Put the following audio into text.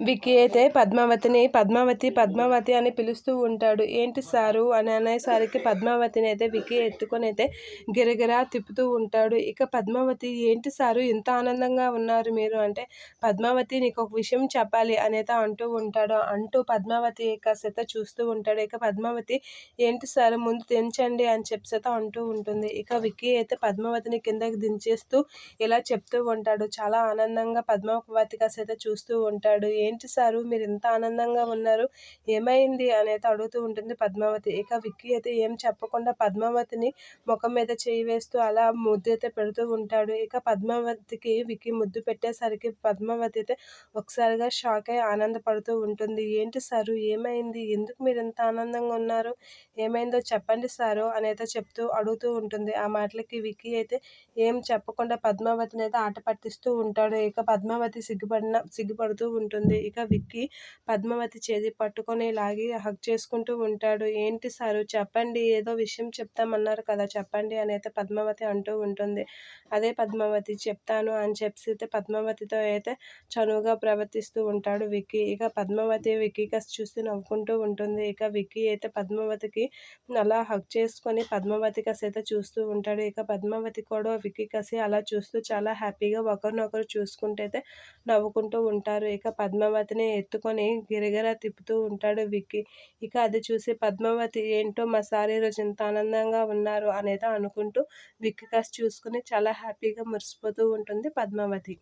విక్కీ అయితే పద్మావతిని పద్మావతి అని పిలుస్తూ ఉంటాడు. ఏంటి సారు అని అనేసరికి పద్మావతిని అయితే విక్కీ ఎత్తుకొని అయితే గిరగిరా తిప్పుతూ ఉంటాడు. ఇక పద్మావతి, ఏంటి సారు ఇంత ఆనందంగా ఉన్నారు మీరు అంటే, పద్మావతి నీకు ఒక విషయం చెప్పాలి అనేది అంటూ ఉంటాడు. అంటూ పద్మావతి కాసేత చూస్తూ ఉంటాడు. ఇక పద్మావతి, ఏంటి సారు ముందు దించండి అని చెప్పేత అంటూ ఉంటుంది. ఇక విక్కీ అయితే పద్మావతిని కిందకి దించేస్తూ ఇలా చెప్తూ ఉంటాడు. చాలా ఆనందంగా పద్మావతి కాసేత చూస్తూ ఉంటాడు. ఏంటి సారు మీరు ఇంత ఆనందంగా ఉన్నారు, ఏమైంది అనేది అడుగుతూ ఉంటుంది పద్మావతి. ఇక విక్కీ అయితే ఏం చెప్పకుండా పద్మావతిని ముఖం మీద చేయి వేస్తూ అలా ముద్దు అయితే పెడుతూ ఉంటాడు. ఇక పద్మావతికి విక్కీ ముద్దు పెట్టేసరికి పద్మావతి అయితే ఒకసారిగా షాక్ అయి ఆనందపడుతూ ఉంటుంది. ఏంటి సారు ఏమైంది, ఎందుకు మీరు ఇంత ఆనందంగా ఉన్నారు, ఏమైందో చెప్పండి సారు అనేది చెప్తూ అడుగుతూ ఉంటుంది. ఆ మాటలకి విక్కీ అయితే ఏం చెప్పకుండా పద్మావతిని అయితే ఆట పట్టిస్తూ ఉంటాడు. ఇక పద్మావతి సిగ్గుపడుతూ ఉంటుంది. ఇక విక్కీ పద్మావతి చేతి పట్టుకొని లాగి హగ్ చేసుకుంటూ ఉంటాడు. ఏంటి సారు చెప్పండి, ఏదో విషయం చెప్తామన్నారు కదా చెప్పండి అని అయితే పద్మావతి అంటూ ఉంటుంది. అదే పద్మావతి చెప్తాను అని చెప్పి పద్మావతితో అయితే చనువుగా ప్రవర్తిస్తూ ఉంటాడు విక్కీ. ఇక పద్మావతి విక్కీ కాస్త చూస్తూ నవ్వుకుంటూ ఉంటుంది. ఇక విక్కీ అయితే పద్మావతికి అలా హగ్ చేసుకొని పద్మావతి కాస్త అయితే చూస్తూ ఉంటాడు. ఇక పద్మావతి కూడా విక్కీ కాసి అలా చూస్తూ చాలా హ్యాపీగా ఒకరినొకరు చూసుకుంటూ అయితే నవ్వుకుంటూ ఉంటారు. ఇక పద్మావతిని ఎత్తుకొని గిరగిరా తిప్పుతూ ఉంటాడు విక్కీ. ఇక అది చూసి పద్మావతి, ఏంటో మా సార్ ఈరోజు ఇంత ఆనందంగా ఉన్నారు అనేది అనుకుంటూ విక్కీ కాస్త చూసుకుని చాలా హ్యాపీగా మురిసిపోతూ ఉంటుంది పద్మావతి.